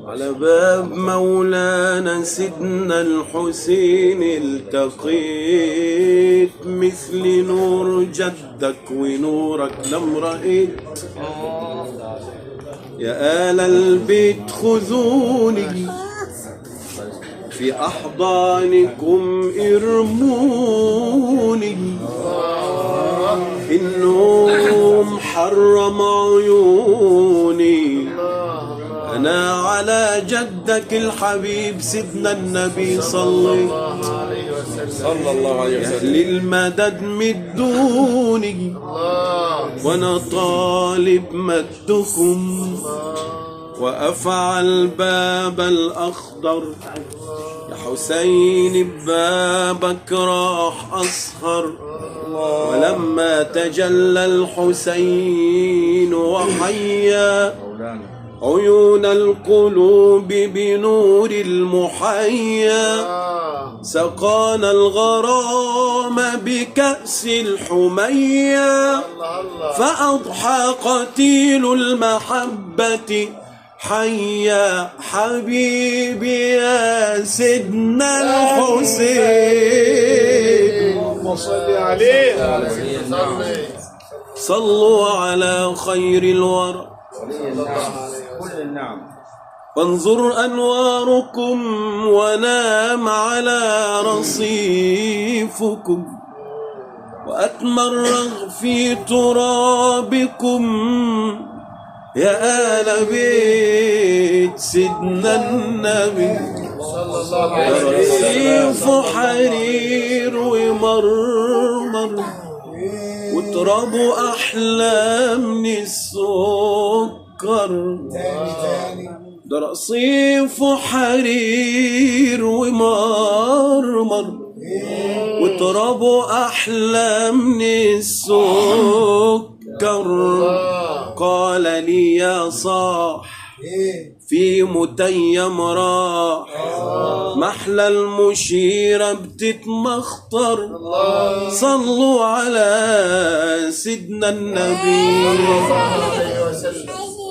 على باب مولانا سيدنا الحسين التقيت، مثل نور جدك ونورك لم رأيت. يا آل البيت خذوني في أحضانكم ارموني، النوم حرم عيوني. أنا على جدك الحبيب سيدنا النبي صلى الله عليه وسلم. أهل المدد مدوني وأنا طالب مدكم، وأفعل باب الأخضر يا حسين ببابك راح أسهر. ولما تجلى الحسين وحيا عيون القلوب بنور المحيا، سقانا الغرام بكأس الحمية، فأضحى قتيل المحبة حيا. حبيبي يا سيدنا الحسين صل عليه. صلوا على خير الورى وانظر أنواركم ونام على رصيفكم، وأتمرغ في ترابكم يا آل بيت سيدنا النبي. رصيف حرير ومرمر وتراب أحلى من السكر. ده رصيف حرير ومرمر وتراب أحلى من السكر. قال لي يا صاح في متيم راح، محلى المشيرة بتتمخطر. صلوا على سيدنا النبي.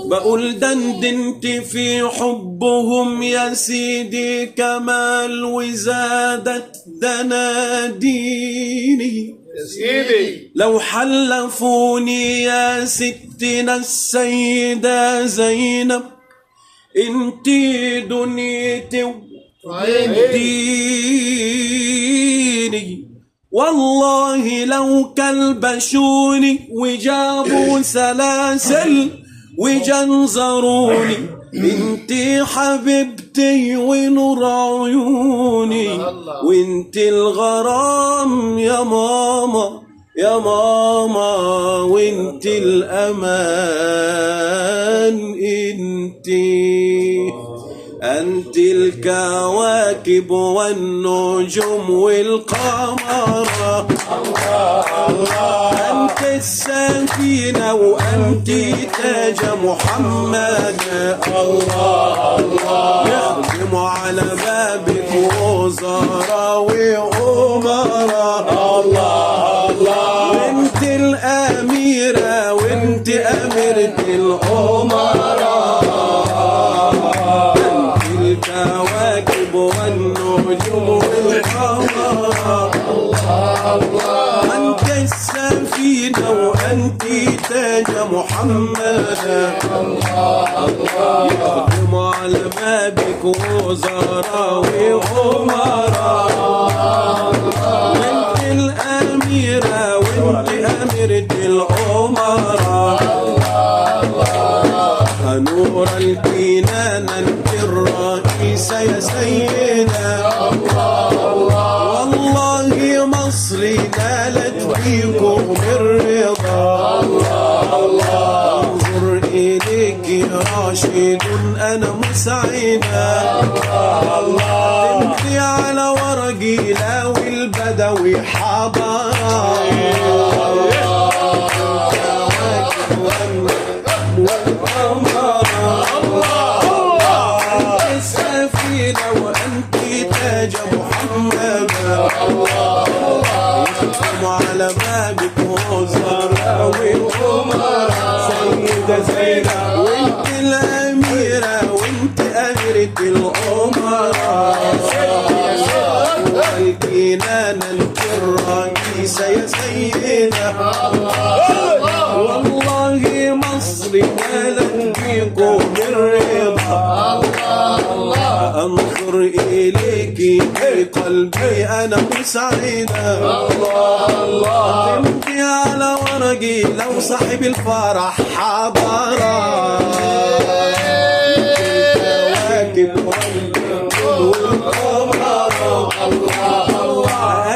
بقول دندنت في حبهم يا سيدي كمال وزادت دناديني. لو حلفوني يا ستنا السيدة زينب انتي دنيتي وديني، والله لو كلبشوني وجابوا سلاسل وجنزروني، انتي حبيبتي ونور عيوني، وانتي الغرام يا ماما يا ماما، وانتي الأمان. أنت الكواكب والنجوم والقمر. أنت السفينة وأنت تاج محمد. يخدم على بابك وزراء وأمراء. وأنت الأميرة وأنت أميرة الأمراء. الكواكب والنجوم والقمر. أنت السفينة وأنت تاج محمد. يخدم على بابك وزراء وأمراء. وأنت الأميرة وأنت أميرة الأمراء. نور الكنان انت الرئيس يا سيدنا. والله مصر نالت فيكم الرضا. انظر اليك راشد انا مسعدا. تمشي على ورقي لاوي البدوي حضارة. وأنت تاج محمد. يختم على باب بابك وزراء والأمراء سيدة زينب وانت الأميرة وانت أميرة الأمراء والكنانة انت الرئيسة يا سيدة والله مصري مالك فيكم بالرضا أنظر إليك بقلبي أنا مسعدة تمضي على ورقي لو صاحب الفرح حضرا الكواكب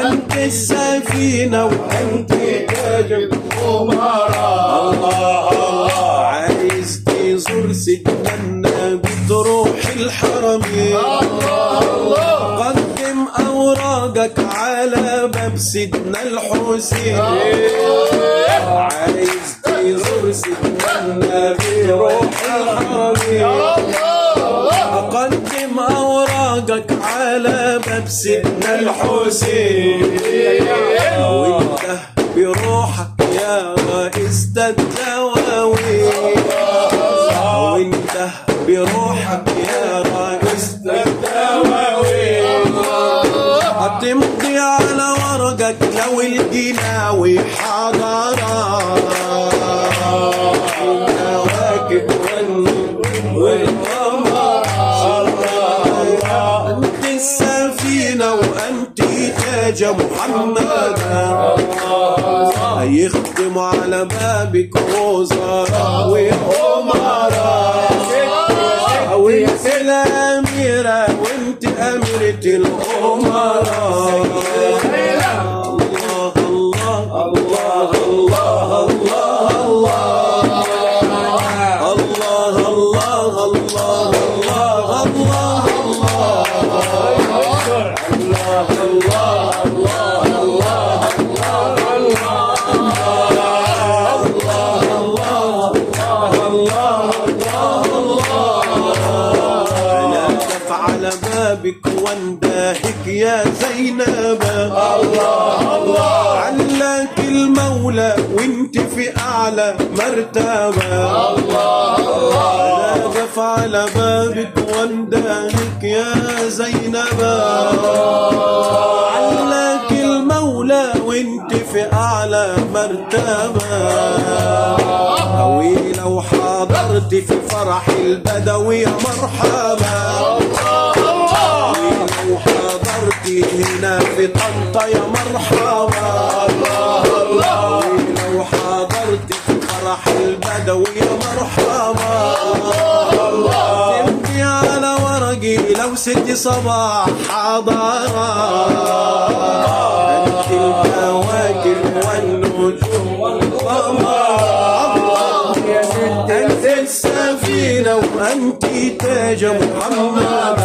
أنت السفينة وأنت تاج الأمراء عايز تزور سيدنا النبي تروح الحرمين قدم أوراقك على باب سيدنا الحسين عايز تزور سيدنا النبي تروح الحرمين قدم أوراقك على باب سيدنا الحسين وانت بروحك يا رئيس الدواوين وانت بروحك يا رئيس الدواوين هتمضي على ورقك لو الجناوي حضرا الكواكب والقمر انت السفينة وانت تاج محمد هيختموا على بابك وزراء وأمراء وانت الأميرة وانت أميرة الأمراء الله الله الله الله الله الله الله الله على بابك واندهك يا زينب علاك المولى وانت في اعلى مرتبه اقف على بابك واندهك يا زينب علاك المولى وانت في اعلى مرتبه لو حضرت في فرح البدوي مرحبا لو حضرت هنا في طنطا يا مرحبا لو حضرت في فرح البدوي يا مرحبا تمضي على ورقي لو ست صباح حضرا انت الكواكب والنجوم والقمر انت السفينة وانت تاج محمد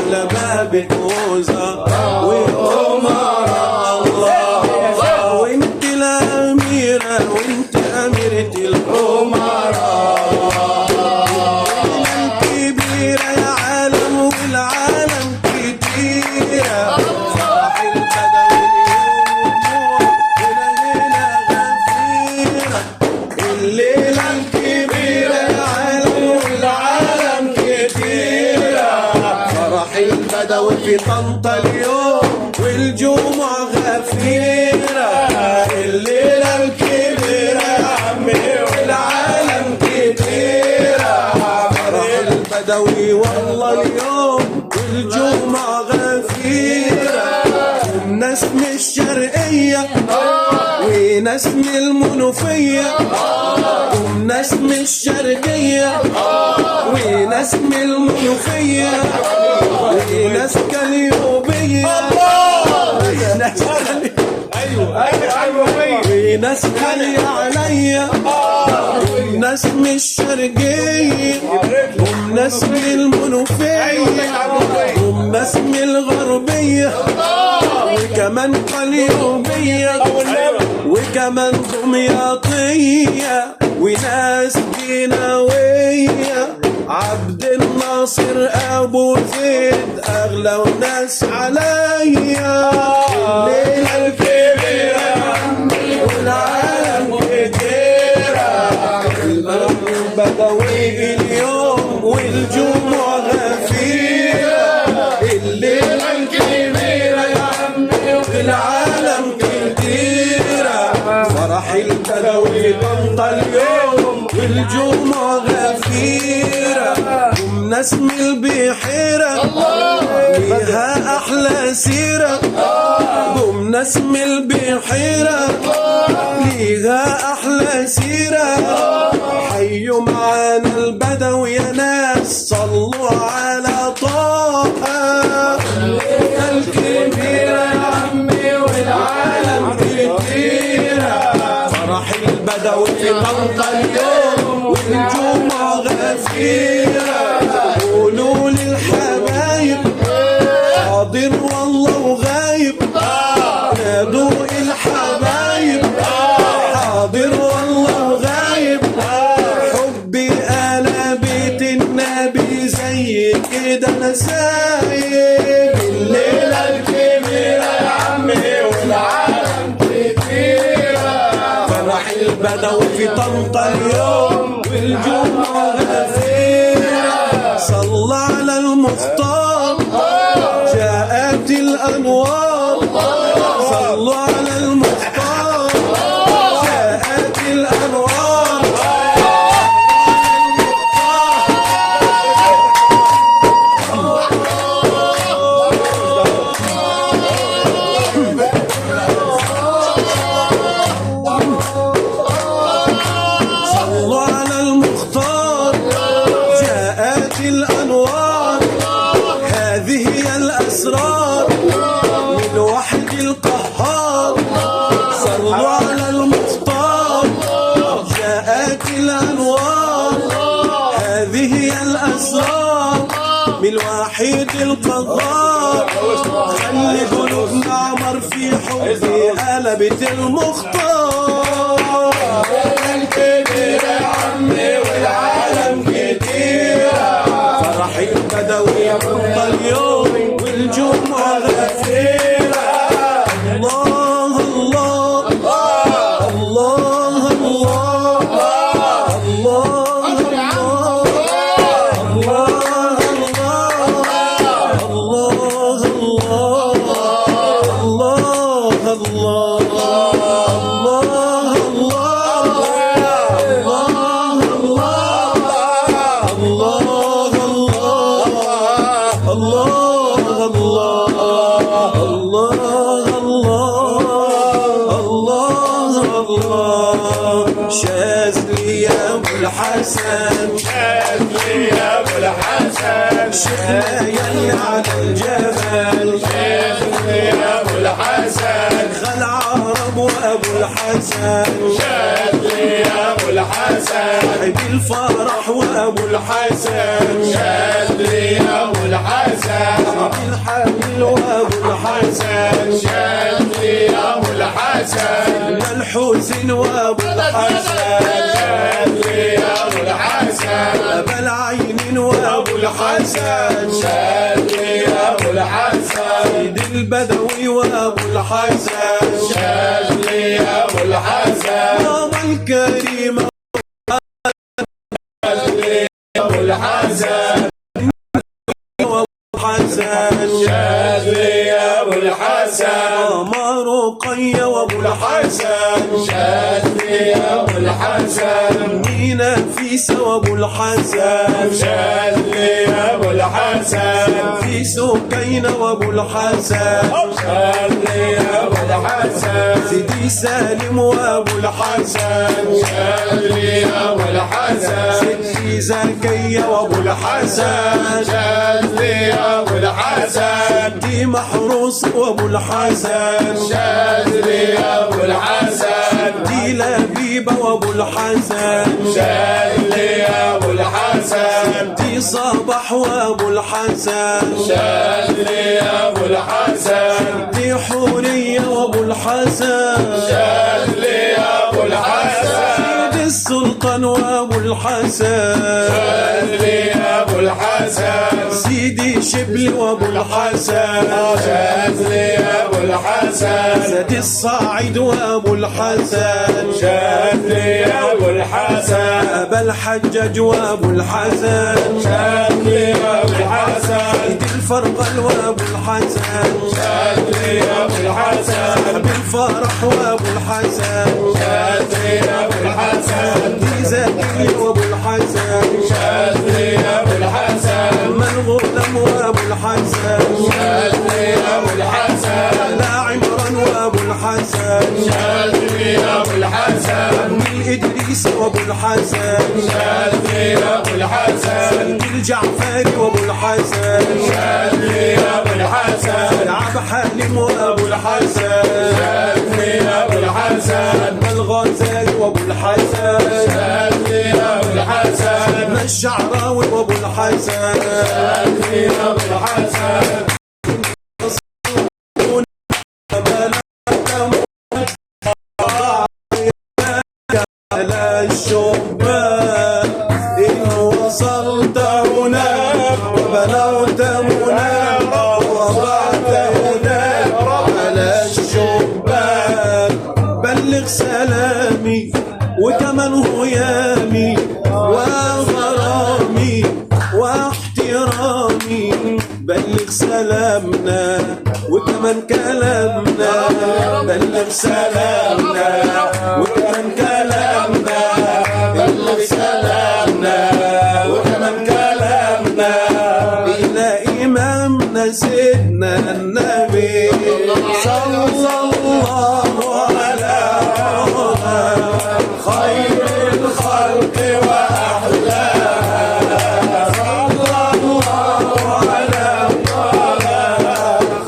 على بابك وزراء وأمراء وانت الأميرة وانت أميرة الأمراء الكبيرة يا عالم والعالم كتيرة فرح البدوي الليلة الكبيرة يا عالم والعالم كتيرة فرح البدوي في طنطا اليوم والجمعة غفيرة الليلة الكبيرة يا عمي والعالم كتيرة فرح البدوي والله اليوم والجمعة غفيرة وناس من الشرقية وناس من المنوفية وناس من الشرقية وناس من المنوفية وناس كاليوبية وناس وناس كالي عليا وناس من الشرقية وناس من المنوفية وناس من الغربية وكمان قليوبية وكمان دمياطية وناس جناوية عبد الناصر ابو زيد اغلى الناس عليا. الليله الكبيره يا عمي والعالم كتيره، البدوي اليوم والجمعه غفيره. الليله الكبيره يا عمي والعالم كتيره، فرح البدوي طنطا اليوم والجمعه غفيره. نسم البحيرة ليها أحلى سيرة، قوم نسم البحيرة ليها أحلى سيرة. حيوا معانا البدوي يا ناس صلوا على طه. الكبيرة يا عمي والعالم كتيرة، فرح البدوي في طنطا اليوم والجمعة غفيرة. قولوا للحبايب حاضر والله وغايب، نادوا الحبايب حاضر والله وغايب. حبي انا بيت النبي زي كده انا سايب. الليله الكبيره يا عمي والعالم كتيره، فرح البدوي في طنطا اليوم والجمعه غفيره. صلى على المختار جاءت الأنوار، صلوا على المختار جاءت الأنوار. صلوا على المختار جاءت الأنوار. هذه هي الأسرار من وحد القهار. صلوا على المختار جاءت الأنوار. هذه هي الأسرار من الوحيد القهار. خلي قلوبنا عمر في حبي قلبت المختار. الكبير يا عمي والعالم كتيرة، فرح البدوي طنطا اليوم والجمعة غفيرة. الله الله الله الله الله الله شاذلي يا ابو الحسن، شاذلي يا ابو الحسن، شيخنا يلي على الجبل. شاذلي يا ابو الحسن، خل عرب وابو الحسن. شاذلي يا ابو الحسن، صاحب الفرح وابو الحسن. شاذلي يا ابو الحسن، صاحب الحمل وابو الحسن. شاذلي يا ابو الحسن، الحسن وابو الحسن. شاذلي يا ابو الحسن، ابا العين وابو الحسن. شاذلي يا ابو الحسن، سيد البدوي وابو الحسن. شاذلي يا ابو الحسن، ماما الكريمه شاذلي يا ابو الحسن، وابو الحسن. شاذلي يا ابو الحسن، ماما رقيه وابو الحسن. شاذلي يا ابو الحسن، مينا فيسا وابو الحسن. شاذلي يا ابو الحسن، في سكينة وابو الحسن. شاذلي يا ابو الحسن، سيدي سالم وابو الحسن. شاذلي يا ابو الحسن، سيدي زكية وابو الحسن. شاذلي يا ابو الحسن، سيدي محروس وابو الحسن. شاذلي يا ابو الحسن، سيدي لبيبة وابو الحسن. شاذلي يا ابو الحسن، سيدي صباح وابو الحسن. شاذلي يا ابو الحسن، سيدي حورية وابو الحسن. شاذلي يا ابو الحسن، سيدي السلطان وابو الحسن شاذلي ابو الحسن سيدي شبلي وابو الحسن شاذلي ابو الحسن سيدي الصاعد وابو الحسن شاذلي ابو الحسن ابا الحجاج وابو الحسن شاذلي ابو الحسن سيدي الفرقل وابو الحسن شاذلي ابو الحسن ابي الفرح وابو الحسن شاذلي ابو الحسن سيدي زكي وابو الحسن شاذلي ابو الحسن من غلام وابو الحسن شاذلي ابو الحسن لا عمران وابو الحسن شاذلي ابو الحسن الإدريس وابو الحسن شاذلي ابو الحسن الجعفري وابو الحسن شاذلي ابو الحسن عب حالم وابو الحسن شاذلي ابو الحسن الغزالي وابو الحسن شاذلي ابو الحسن الشعراوي وابو الحسن شاذلي ابو الحسن على الشبان إن وصلت هناك وبلغت هناك ووضعت هناك على الشبان بلغ سلامي وكمان هيامي وغرامي واحترامي بلغ سلامنا وكمان كلامنا بلغ سلامنا وكمان كلامنا بلغ سلامنا وكمان كلامنا إلى إمامنا سيدنا النبي صلى الله على خير الخلق وأحلاها صلى الله على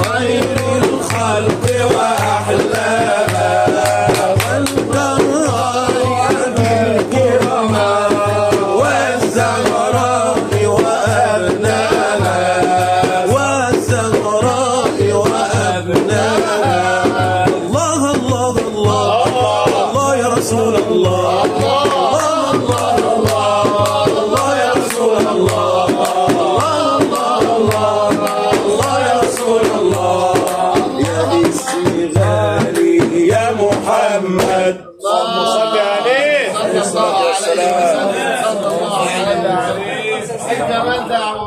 خير الخلق وأحلاها والقرار بالكرامة والزغراء وأبناها والزغراء وأبناها الله الله الله الله يا رسول الله الله الله الله الله يا رسول الله الله الله الله يا رسول الله يا استغالي يا محمد اللهم صل عليه صلى الله عليه وسلم. صلى الله عليه وسلم.